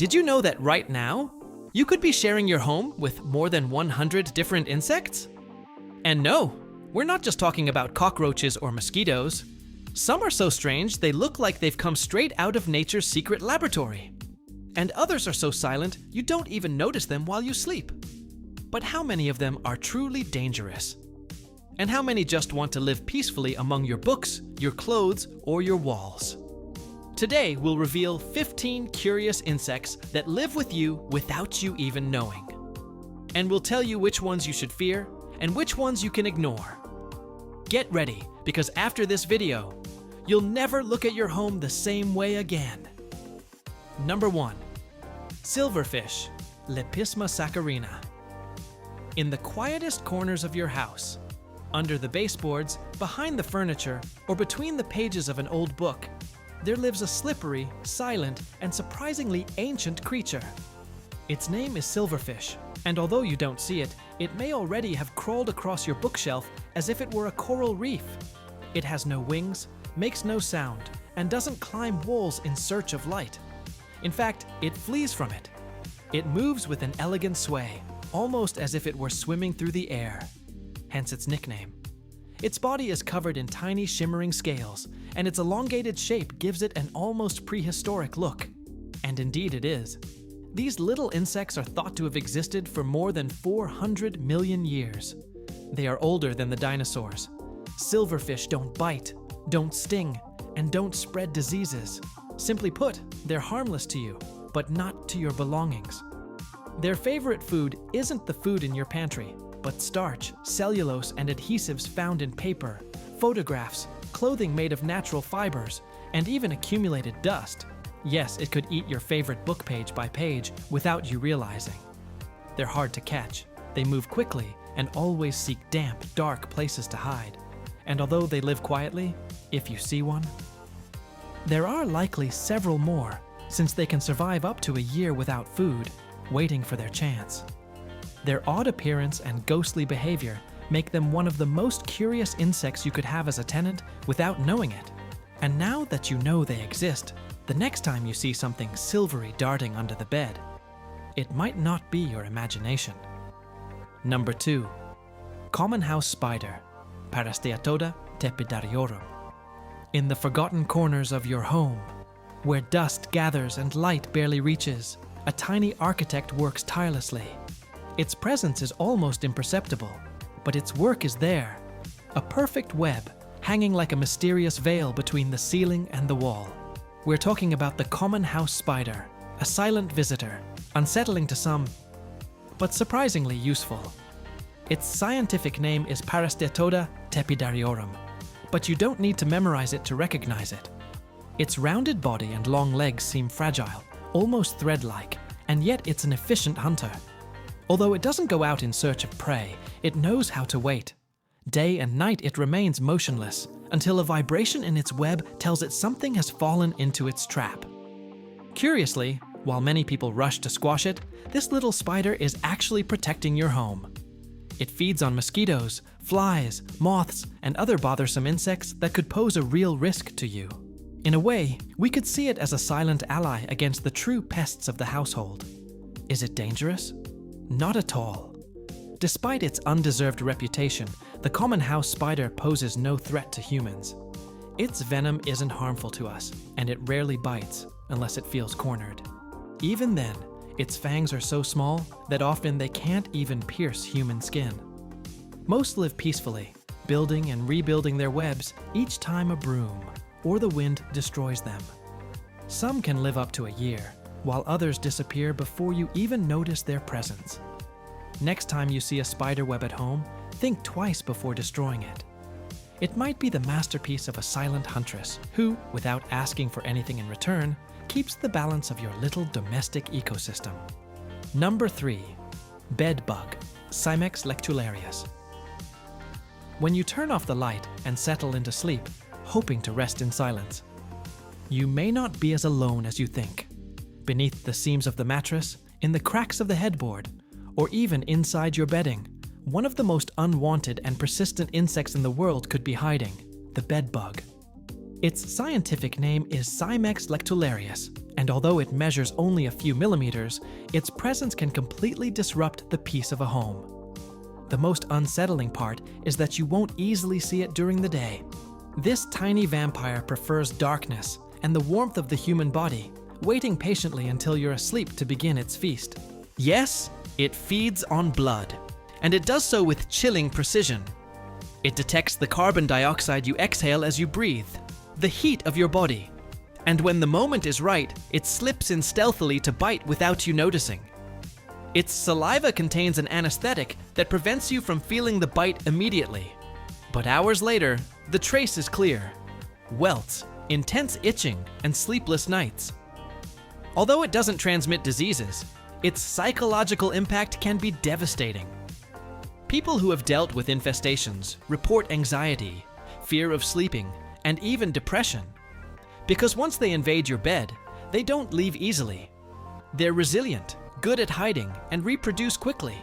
Did you know that right now, you could be sharing your home with more than 100 different insects? And no, we're not just talking about cockroaches or mosquitoes. Some are so strange they look like they've come straight out of nature's secret laboratory. And others are so silent you don't even notice them while you sleep. But how many of them are truly dangerous? And how many just want to live peacefully among your books, your clothes, or your walls? Today, we'll reveal 15 curious insects that live with you without you even knowing. And we'll tell you which ones you should fear and which ones you can ignore. Get ready, because after this video, you'll never look at your home the same way again. Number 1. Silverfish, Lepisma saccharina. In the quietest corners of your house, under the baseboards, behind the furniture, or between the pages of an old book, there lives a slippery, silent, and surprisingly ancient creature. Its name is Silverfish, and although you don't see it, it may already have crawled across your bookshelf as if it were a coral reef. It has no wings, makes no sound, and doesn't climb walls in search of light. In fact, it flees from it. It moves with an elegant sway, almost as if it were swimming through the air, hence its nickname. Its body is covered in tiny shimmering scales, and its elongated shape gives it an almost prehistoric look. And indeed it is. These little insects are thought to have existed for more than 400 million years. They are older than the dinosaurs. Silverfish don't bite, don't sting, and don't spread diseases. Simply put, they're harmless to you, but not to your belongings. Their favorite food isn't the food in your pantry, but starch, cellulose, and adhesives found in paper, photographs, clothing made of natural fibers, and even accumulated dust. Yes, it could eat your favorite book page by page without you realizing. They're hard to catch, they move quickly, and always seek damp, dark places to hide. And although they live quietly, if you see one, there are likely several more, since they can survive up to a year without food, waiting for their chance. Their odd appearance and ghostly behavior make them one of the most curious insects you could have as a tenant without knowing it. And now that you know they exist, the next time you see something silvery darting under the bed, it might not be your imagination. Number 2. Common house spider, Parasteatoda tepidariiorum. In the forgotten corners of your home, where dust gathers and light barely reaches, a tiny architect works tirelessly. Its presence is almost imperceptible, but its work is there. A perfect web, hanging like a mysterious veil between the ceiling and the wall. We're talking about the common house spider, a silent visitor, unsettling to some, but surprisingly useful. Its scientific name is Parasteatoda tepidariiorum, but you don't need to memorize it to recognize it. Its rounded body and long legs seem fragile, almost thread-like, and yet it's an efficient hunter. Although it doesn't go out in search of prey, it knows how to wait. Day and night it remains motionless, until a vibration in its web tells it something has fallen into its trap. Curiously, while many people rush to squash it, this little spider is actually protecting your home. It feeds on mosquitoes, flies, moths, and other bothersome insects that could pose a real risk to you. In a way, we could see it as a silent ally against the true pests of the household. Is it dangerous? Not at all. Despite its undeserved reputation, the common house spider poses no threat to humans. Its venom isn't harmful to us, and it rarely bites unless it feels cornered. Even then, its fangs are so small that often they can't even pierce human skin. Most live peacefully, building and rebuilding their webs each time a broom or the wind destroys them. Some can live up to a year, while others disappear before you even notice their presence. Next time you see a spider web at home, think twice before destroying it. It might be the masterpiece of a silent huntress who, without asking for anything in return, keeps the balance of your little domestic ecosystem. Number 3. Bed bug, Cimex lectularius. When you turn off the light and settle into sleep, hoping to rest in silence, you may not be as alone as you think. Beneath the seams of the mattress, in the cracks of the headboard, or even inside your bedding, one of the most unwanted and persistent insects in the world could be hiding, the bed bug. Its scientific name is Cimex lectularius, And although it measures only a few millimeters, its presence can completely disrupt the peace of a home. The most unsettling part is that you won't easily see it during the day. This tiny vampire prefers darkness and the warmth of the human body, waiting patiently until you're asleep to begin its feast. Yes, it feeds on blood, and it does so with chilling precision. It detects the carbon dioxide you exhale as you breathe, the heat of your body, and when the moment is right, it slips in stealthily to bite without you noticing. Its saliva contains an anesthetic that prevents you from feeling the bite immediately. But hours later, the trace is clear: welts, intense itching, and sleepless nights. Although it doesn't transmit diseases, its psychological impact can be devastating. People who have dealt with infestations report anxiety, fear of sleeping, and even depression. Because once they invade your bed, they don't leave easily. They're resilient, good at hiding, and reproduce quickly.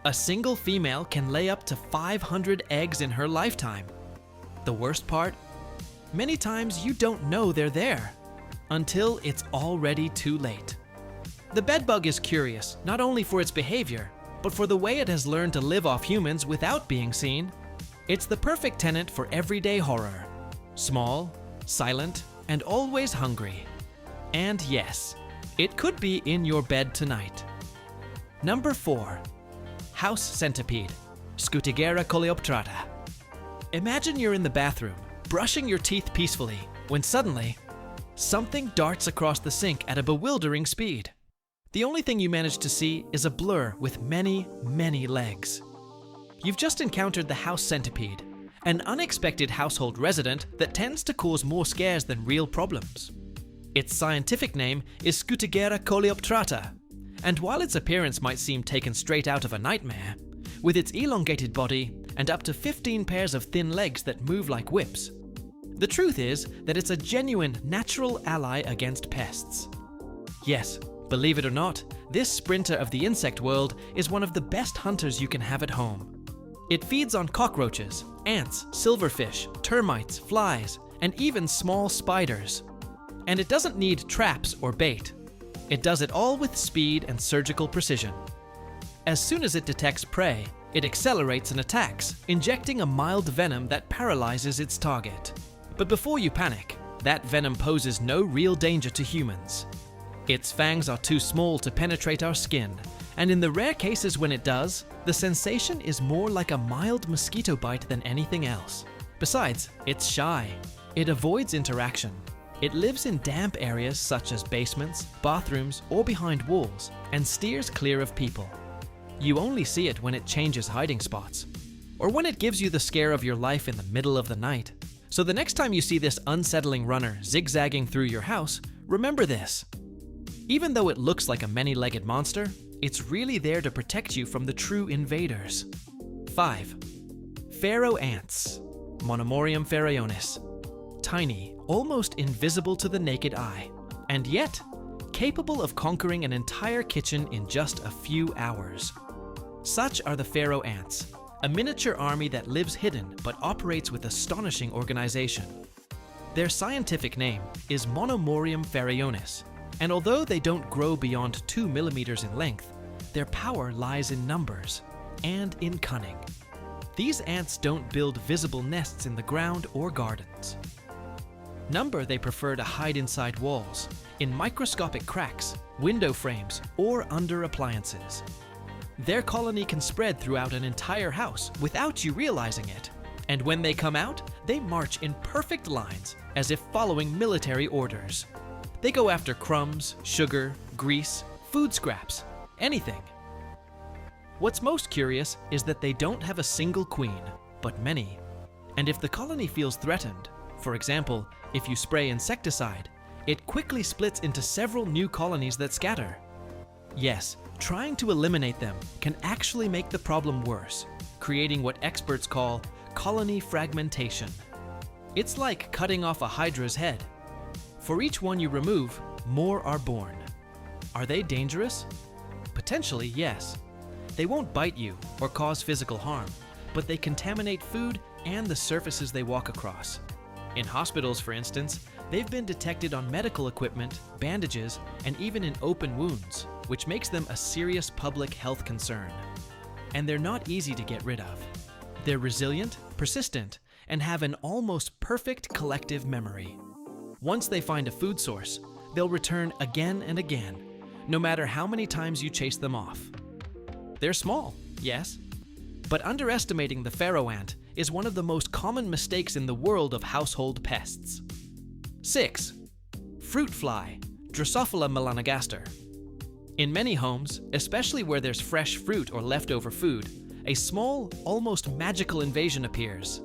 A single female can lay up to 500 eggs in her lifetime. The worst part? Many times you don't know they're there until it's already too late. The bedbug is curious not only for its behavior, but for the way it has learned to live off humans without being seen. It's the perfect tenant for everyday horror. Small, silent, and always hungry. And yes, it could be in your bed tonight. Number 4. House centipede, Scutigera coleoptrata. Imagine you're in the bathroom, brushing your teeth peacefully, when suddenly, something darts across the sink at a bewildering speed. The only thing you manage to see is a blur with many, many legs. You've just encountered the house centipede, an unexpected household resident that tends to cause more scares than real problems. Its scientific name is Scutigera coleoptrata, and while its appearance might seem taken straight out of a nightmare, with its elongated body and up to 15 pairs of thin legs that move like whips, the truth is that it's a genuine natural ally against pests. Yes, believe it or not, this sprinter of the insect world is one of the best hunters you can have at home. It feeds on cockroaches, ants, silverfish, termites, flies, and even small spiders. And it doesn't need traps or bait. It does it all with speed and surgical precision. As soon as it detects prey, it accelerates and attacks, injecting a mild venom that paralyzes its target. But before you panic, that venom poses no real danger to humans. Its fangs are too small to penetrate our skin, and in the rare cases when it does, the sensation is more like a mild mosquito bite than anything else. Besides, it's shy. It avoids interaction. It lives in damp areas such as basements, bathrooms, or behind walls, and steers clear of people. You only see it when it changes hiding spots, or when it gives you the scare of your life in the middle of the night. So the next time you see this unsettling runner zigzagging through your house, remember this. Even though it looks like a many-legged monster, it's really there to protect you from the true invaders. 5. Pharaoh ants, Monomorium pharaonis. Tiny, almost invisible to the naked eye, and yet capable of conquering an entire kitchen in just a few hours. Such are the Pharaoh ants, a miniature army that lives hidden but operates with astonishing organization. Their scientific name is Monomorium pharaonis, and although they don't grow beyond 2 millimeters in length, their power lies in numbers and in cunning. These ants don't build visible nests in the ground or gardens. They prefer to hide inside walls, in microscopic cracks, window frames, or under appliances. Their colony can spread throughout an entire house without you realizing it. And when they come out, they march in perfect lines, as if following military orders. They go after crumbs, sugar, grease, food scraps, anything. What's most curious is that they don't have a single queen, but many. And if the colony feels threatened, for example, if you spray insecticide, it quickly splits into several new colonies that scatter. Yes, trying to eliminate them can actually make the problem worse, creating what experts call colony fragmentation. It's like cutting off a hydra's head. For each one you remove, more are born. Are they dangerous? Potentially, yes. They won't bite you or cause physical harm, but they contaminate food and the surfaces they walk across. In hospitals, for instance, They've been detected on medical equipment, bandages, and even in open wounds, which makes them a serious public health concern. And they're not easy to get rid of. They're resilient, persistent, and have an almost perfect collective memory. Once they find a food source, they'll return again and again, no matter how many times you chase them off. They're small, yes, but underestimating the Pharaoh ant is one of the most common mistakes in the world of household pests. 6. Fruit fly, Drosophila melanogaster. In many homes, especially where there's fresh fruit or leftover food, a small, almost magical invasion appears: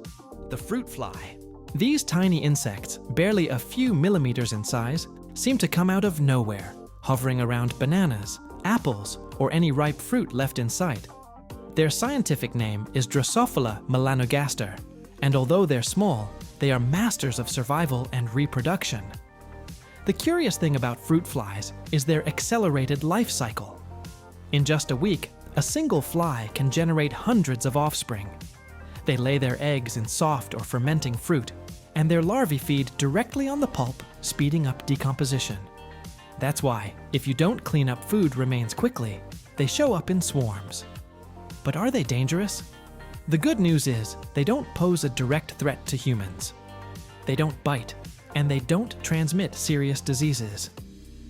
the fruit fly. These tiny insects, barely a few millimeters in size, seem to come out of nowhere, hovering around bananas, apples, or any ripe fruit left in sight. Their scientific name is Drosophila melanogaster, and although they're small, they are masters of survival and reproduction. The curious thing about fruit flies is their accelerated life cycle. In just a week, a single fly can generate hundreds of offspring. They lay their eggs in soft or fermenting fruit, and their larvae feed directly on the pulp, speeding up decomposition. That's why, if you don't clean up food remains quickly, they show up in swarms. But are they dangerous? The good news is they don't pose a direct threat to humans. They don't bite, and they don't transmit serious diseases.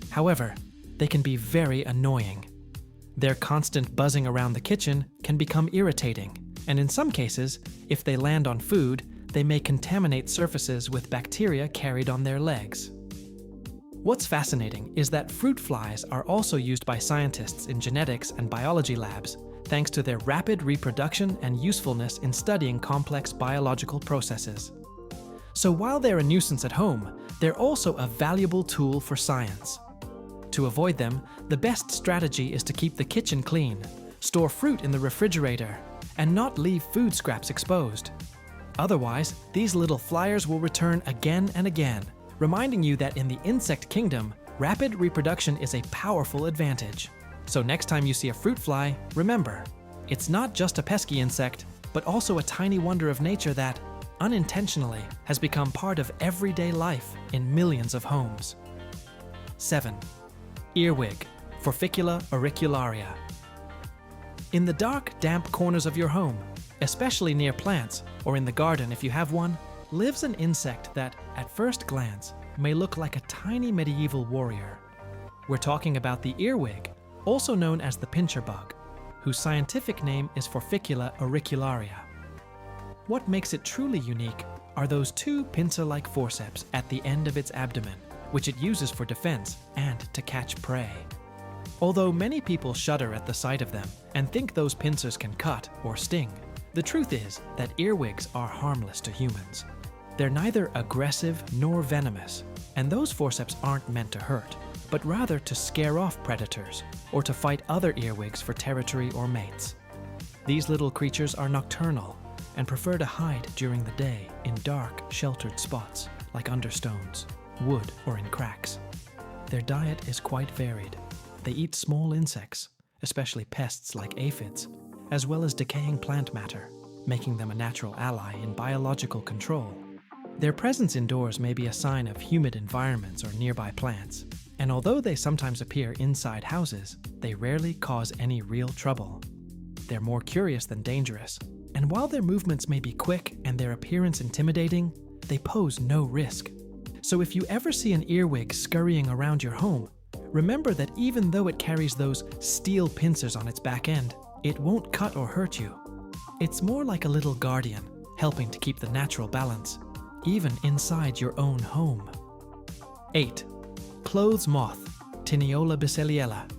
However, they can be very annoying. Their constant buzzing around the kitchen can become irritating, and in some cases, if they land on food, they may contaminate surfaces with bacteria carried on their legs. What's fascinating is that fruit flies are also used by scientists in genetics and biology labs, thanks to their rapid reproduction and usefulness in studying complex biological processes. So while they're a nuisance at home, they're also a valuable tool for science. To avoid them, the best strategy is to keep the kitchen clean, store fruit in the refrigerator, and not leave food scraps exposed. Otherwise, these little flyers will return again and again, reminding you that in the insect kingdom, rapid reproduction is a powerful advantage. So next time you see a fruit fly, remember, it's not just a pesky insect, but also a tiny wonder of nature that, unintentionally, has become part of everyday life in millions of homes. 7. Earwig, Forficula auricularia. In the dark, damp corners of your home, especially near plants or in the garden if you have one, lives an insect that, at first glance, may look like a tiny medieval warrior. We're talking about the earwig, also known as the pincher bug, whose scientific name is Forficula auricularia. What makes it truly unique are those two pincer-like forceps at the end of its abdomen, which it uses for defense and to catch prey. Although many people shudder at the sight of them and think those pincers can cut or sting, the truth is that earwigs are harmless to humans. They're neither aggressive nor venomous, and those forceps aren't meant to hurt, but rather to scare off predators or to fight other earwigs for territory or mates. These little creatures are nocturnal and prefer to hide during the day in dark, sheltered spots like under stones, wood, or in cracks. Their diet is quite varied. They eat small insects, especially pests like aphids, as well as decaying plant matter, making them a natural ally in biological control. Their presence indoors may be a sign of humid environments or nearby plants, and although they sometimes appear inside houses, they rarely cause any real trouble. They're more curious than dangerous, and while their movements may be quick and their appearance intimidating, they pose no risk. So if you ever see an earwig scurrying around your home, remember that even though it carries those steel pincers on its back end, it won't cut or hurt you. It's more like a little guardian, helping to keep the natural balance, even inside your own home. 8. Clothes moth, Tiniola biseliella.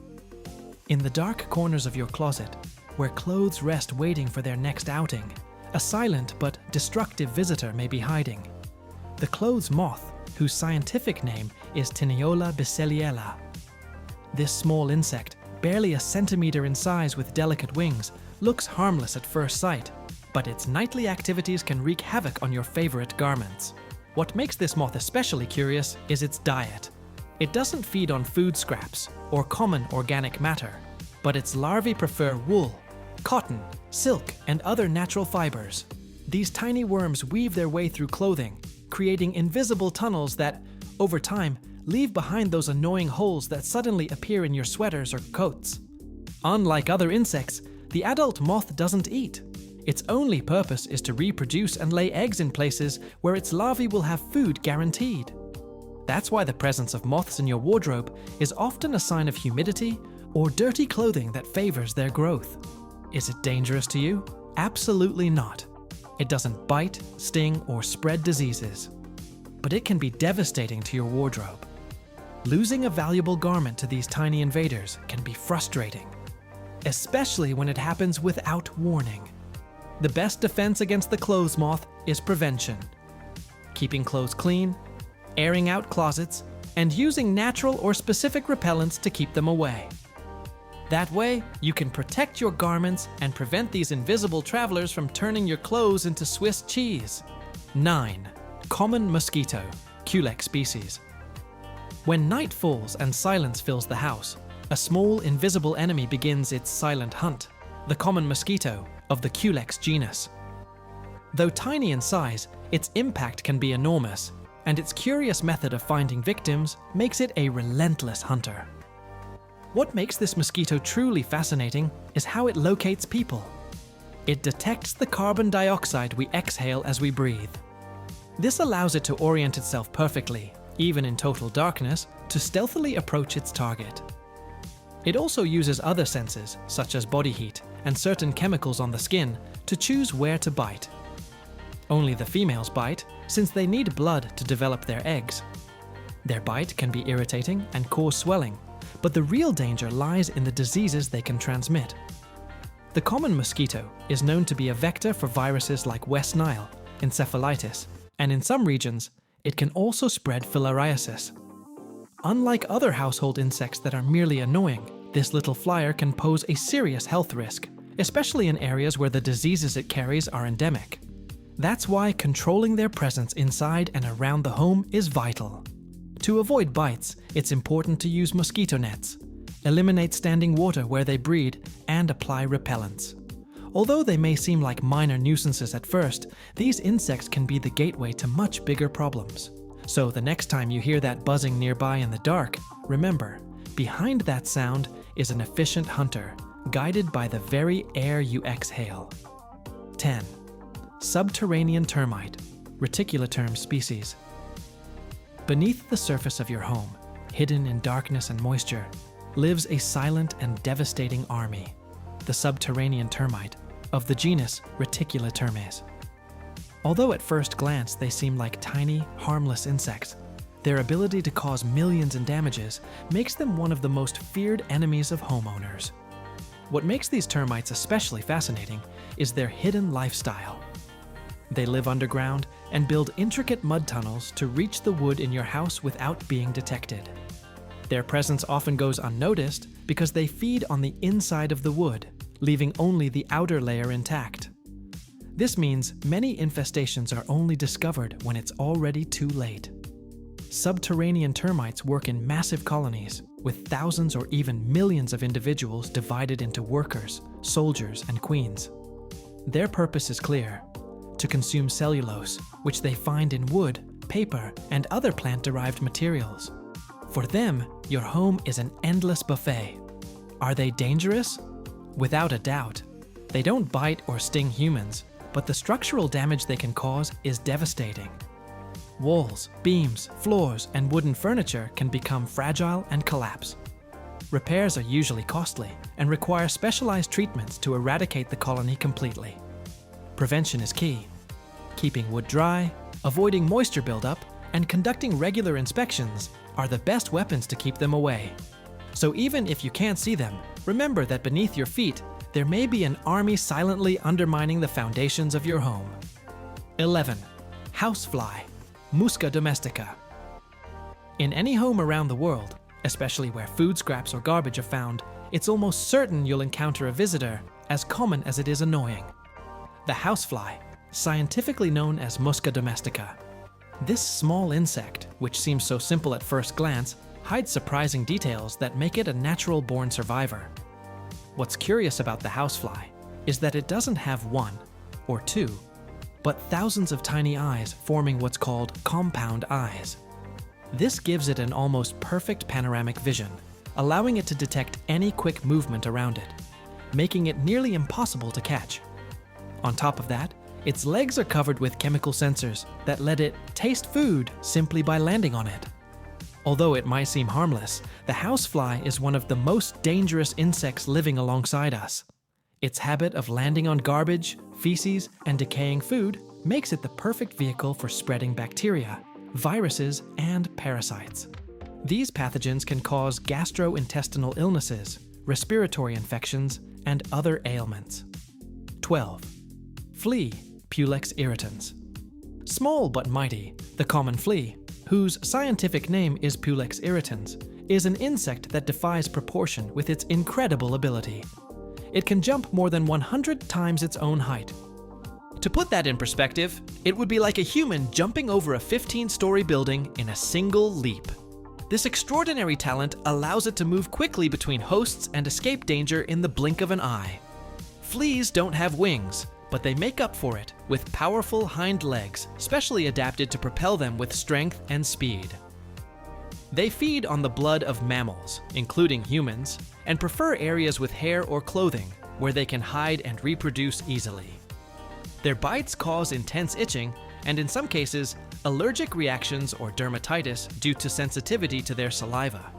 In the dark corners of your closet, where clothes rest waiting for their next outing, a silent but destructive visitor may be hiding. The clothes moth, whose scientific name is Tiniola biseliella. This small insect, barely a centimeter in size with delicate wings, looks harmless at first sight, but its nightly activities can wreak havoc on your favorite garments. What makes this moth especially curious is its diet. It doesn't feed on food scraps or common organic matter, but its larvae prefer wool, cotton, silk, and other natural fibers. These tiny worms weave their way through clothing, creating invisible tunnels that, over time, leave behind those annoying holes that suddenly appear in your sweaters or coats. Unlike other insects, the adult moth doesn't eat. Its only purpose is to reproduce and lay eggs in places where its larvae will have food guaranteed. That's why the presence of moths in your wardrobe is often a sign of humidity or dirty clothing that favors their growth. Is it dangerous to you? Absolutely not. It doesn't bite, sting, or spread diseases. But it can be devastating to your wardrobe. Losing a valuable garment to these tiny invaders can be frustrating, especially when it happens without warning. The best defense against the clothes moth is prevention. Keeping clothes clean, airing out closets, and using natural or specific repellents to keep them away. That way, you can protect your garments and prevent these invisible travelers from turning your clothes into Swiss cheese. 9. Common mosquito, Culex species. When night falls and silence fills the house, a small invisible enemy begins its silent hunt, the common mosquito of the Culex genus. Though tiny in size, its impact can be enormous, and its curious method of finding victims makes it a relentless hunter. What makes this mosquito truly fascinating is how it locates people. It detects the carbon dioxide we exhale as we breathe. This allows it to orient itself perfectly, even in total darkness, to stealthily approach its target. It also uses other senses, such as body heat and certain chemicals on the skin, to choose where to bite. Only the females bite, since they need blood to develop their eggs. Their bite can be irritating and cause swelling, but the real danger lies in the diseases they can transmit. The common mosquito is known to be a vector for viruses like West Nile, encephalitis, and in some regions, it can also spread filariasis. Unlike other household insects that are merely annoying, this little flyer can pose a serious health risk, especially in areas where the diseases it carries are endemic. That's why controlling their presence inside and around the home is vital. To avoid bites, it's important to use mosquito nets, eliminate standing water where they breed, and apply repellents. Although they may seem like minor nuisances at first, these insects can be the gateway to much bigger problems. So the next time you hear that buzzing nearby in the dark, remember, behind that sound is an efficient hunter, guided by the very air you exhale. 10. Subterranean termite, Reticuloterm species. Beneath the surface of your home, hidden in darkness and moisture, lives a silent and devastating army, the subterranean termite, of the genus Reticulotermes. Although at first glance they seem like tiny, harmless insects, their ability to cause millions in damages makes them one of the most feared enemies of homeowners. What makes these termites especially fascinating is their hidden lifestyle. They live underground and build intricate mud tunnels to reach the wood in your house without being detected. Their presence often goes unnoticed because they feed on the inside of the wood, leaving only the outer layer intact. This means many infestations are only discovered when it's already too late. Subterranean termites work in massive colonies, with thousands or even millions of individuals divided into workers, soldiers, and queens. Their purpose is clear: to consume cellulose, which they find in wood, paper, and other plant-derived materials. For them, your home is an endless buffet. Are they dangerous? Without a doubt. They don't bite or sting humans, but the structural damage they can cause is devastating. Walls, beams, floors, and wooden furniture can become fragile and collapse. Repairs are usually costly and require specialized treatments to eradicate the colony completely. Prevention is key. Keeping wood dry, avoiding moisture buildup, and conducting regular inspections are the best weapons to keep them away. So even if you can't see them, remember that beneath your feet, there may be an army silently undermining the foundations of your home. 11. Housefly, Musca domestica. In any home around the world, especially where food scraps or garbage are found, it's almost certain you'll encounter a visitor, as common as it is annoying. The housefly, scientifically known as Musca domestica. This small insect, which seems so simple at first glance, hides surprising details that make it a natural-born survivor. What's curious about the housefly is that it doesn't have one or two, but thousands of tiny eyes forming what's called compound eyes. This gives it an almost perfect panoramic vision, allowing it to detect any quick movement around it, making it nearly impossible to catch. On top of that, its legs are covered with chemical sensors that let it taste food simply by landing on it. Although it might seem harmless, the housefly is one of the most dangerous insects living alongside us. Its habit of landing on garbage, feces, and decaying food makes it the perfect vehicle for spreading bacteria, viruses, and parasites. These pathogens can cause gastrointestinal illnesses, respiratory infections, and other ailments. 12. Flea, Pulex irritans. Small but mighty, the common flea, whose scientific name is Pulex irritans, is an insect that defies proportion with its incredible ability. It can jump more than 100 times its own height. To put that in perspective, it would be like a human jumping over a 15-story building in a single leap. This extraordinary talent allows it to move quickly between hosts and escape danger in the blink of an eye. Fleas don't have wings, but they make up for it with powerful hind legs, specially adapted to propel them with strength and speed. They feed on the blood of mammals, including humans, and prefer areas with hair or clothing where they can hide and reproduce easily. Their bites cause intense itching and, in some cases, allergic reactions or dermatitis due to sensitivity to their saliva.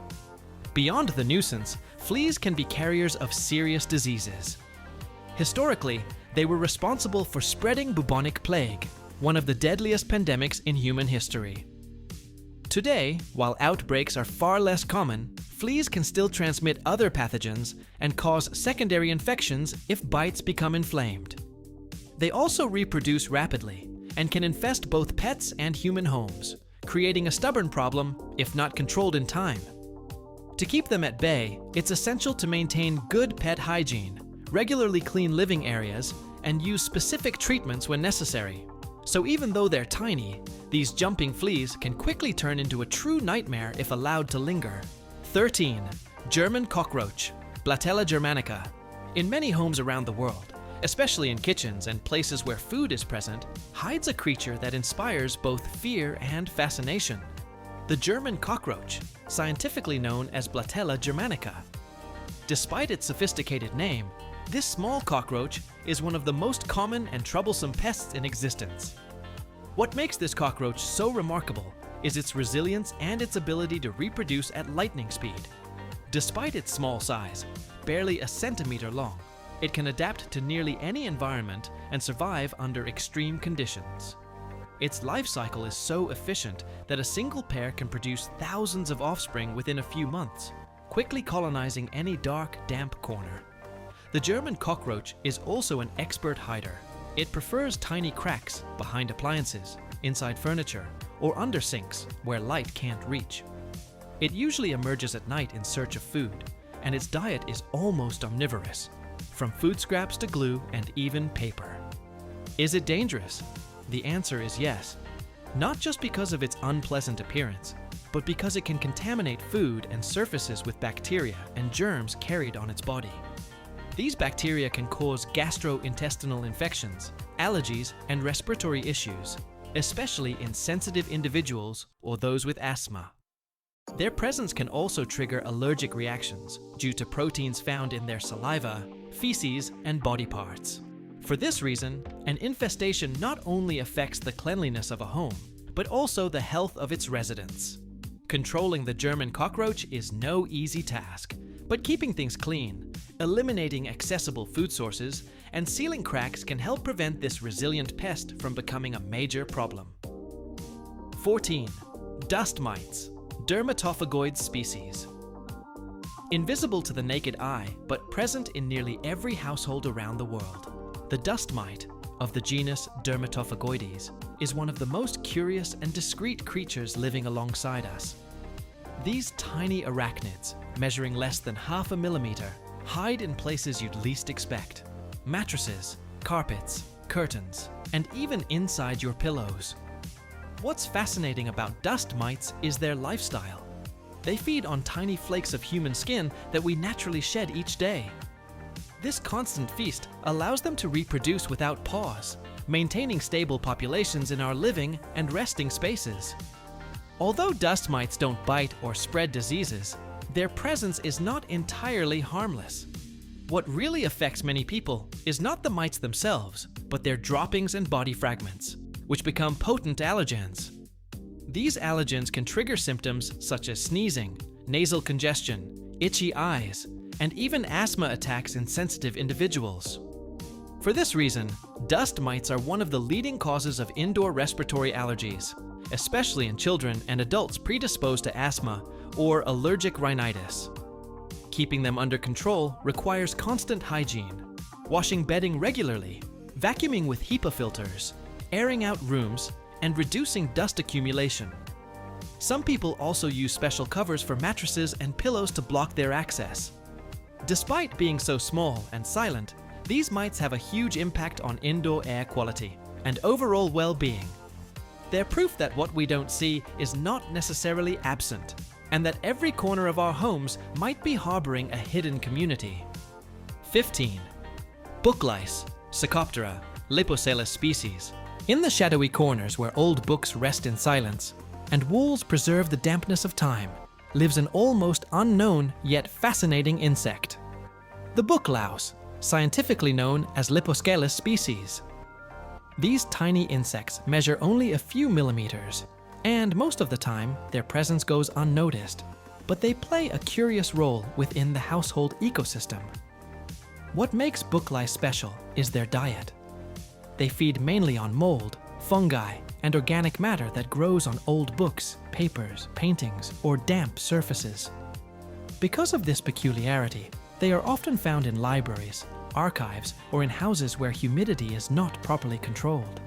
Beyond the nuisance, fleas can be carriers of serious diseases. Historically, they were responsible for spreading bubonic plague, one of the deadliest pandemics in human history. Today, while outbreaks are far less common, fleas can still transmit other pathogens and cause secondary infections if bites become inflamed. They also reproduce rapidly and can infest both pets and human homes, creating a stubborn problem if not controlled in time. To keep them at bay, it's essential to maintain good pet hygiene, regularly clean living areas, and use specific treatments when necessary. So even though they're tiny, these jumping fleas can quickly turn into a true nightmare if allowed to linger. 13. German cockroach, Blatella germanica. In many homes around the world, especially in kitchens and places where food is present, hides a creature that inspires both fear and fascination. The German cockroach, scientifically known as Blatella germanica. Despite its sophisticated name, this small cockroach is one of the most common and troublesome pests in existence. What makes this cockroach so remarkable is its resilience and its ability to reproduce at lightning speed. Despite its small size, barely a centimeter long, it can adapt to nearly any environment and survive under extreme conditions. Its life cycle is so efficient that a single pair can produce thousands of offspring within a few months, quickly colonizing any dark, damp corner. The German cockroach is also an expert hider. It prefers tiny cracks behind appliances, inside furniture, or under sinks where light can't reach. It usually emerges at night in search of food, and its diet is almost omnivorous, from food scraps to glue and even paper. Is it dangerous? The answer is yes. Not just because of its unpleasant appearance, but because it can contaminate food and surfaces with bacteria and germs carried on its body. These bacteria can cause gastrointestinal infections, allergies, and respiratory issues, especially in sensitive individuals or those with asthma. Their presence can also trigger allergic reactions due to proteins found in their saliva, feces, and body parts. For this reason, an infestation not only affects the cleanliness of a home, but also the health of its residents. Controlling the German cockroach is no easy task, but keeping things clean, eliminating accessible food sources, and sealing cracks can help prevent this resilient pest from becoming a major problem. 14. Dust mites, dermatophagoid species. Invisible to the naked eye, but present in nearly every household around the world, the dust mite, of the genus Dermatophagoides, is one of the most curious and discreet creatures living alongside us. These tiny arachnids, measuring less than half a millimeter, hide in places you'd least expect: mattresses, carpets, curtains, and even inside your pillows. What's fascinating about dust mites is their lifestyle. They feed on tiny flakes of human skin that we naturally shed each day. This constant feast allows them to reproduce without pause, maintaining stable populations in our living and resting spaces. Although dust mites don't bite or spread diseases, their presence is not entirely harmless. What really affects many people is not the mites themselves, but their droppings and body fragments, which become potent allergens. These allergens can trigger symptoms such as sneezing, nasal congestion, itchy eyes, and even asthma attacks in sensitive individuals. For this reason, dust mites are one of the leading causes of indoor respiratory allergies, especially in children and adults predisposed to asthma or allergic rhinitis. Keeping them under control requires constant hygiene, washing bedding regularly, vacuuming with HEPA filters, airing out rooms, and reducing dust accumulation. Some people also use special covers for mattresses and pillows to block their access. Despite being so small and silent, these mites have a huge impact on indoor air quality and overall well-being. They're proof that what we don't see is not necessarily absent, and that every corner of our homes might be harboring a hidden community. 15. Book lice, Psychoptera, Leposalis species. In the shadowy corners where old books rest in silence, and walls preserve the dampness of time, lives an almost unknown yet fascinating insect. The book louse, scientifically known as Leposalis species. These tiny insects measure only a few millimeters, and most of the time their presence goes unnoticed, but they play a curious role within the household ecosystem. What makes book lice special is their diet. They feed mainly on mold, fungi, and organic matter that grows on old books, papers, paintings, or damp surfaces. Because of this peculiarity, they are often found in libraries, archives, or in houses where humidity is not properly controlled.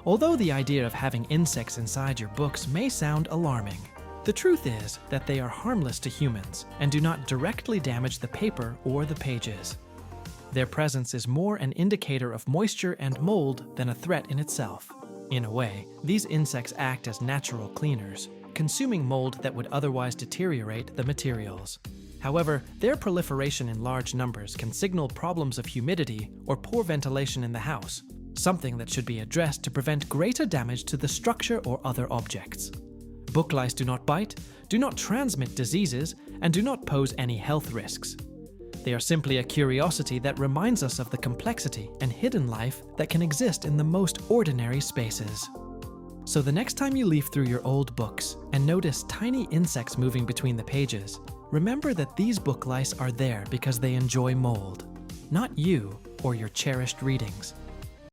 Although the idea of having insects inside your books may sound alarming, the truth is that they are harmless to humans and do not directly damage the paper or the pages. Their presence is more an indicator of moisture and mold than a threat in itself. In a way, these insects act as natural cleaners, consuming mold that would otherwise deteriorate the materials. However, their proliferation in large numbers can signal problems of humidity or poor ventilation in the house, something that should be addressed to prevent greater damage to the structure or other objects. Book lice do not bite, do not transmit diseases, and do not pose any health risks. They are simply a curiosity that reminds us of the complexity and hidden life that can exist in the most ordinary spaces. So the next time you leaf through your old books and notice tiny insects moving between the pages, remember that these book lice are there because they enjoy mold, not you or your cherished readings.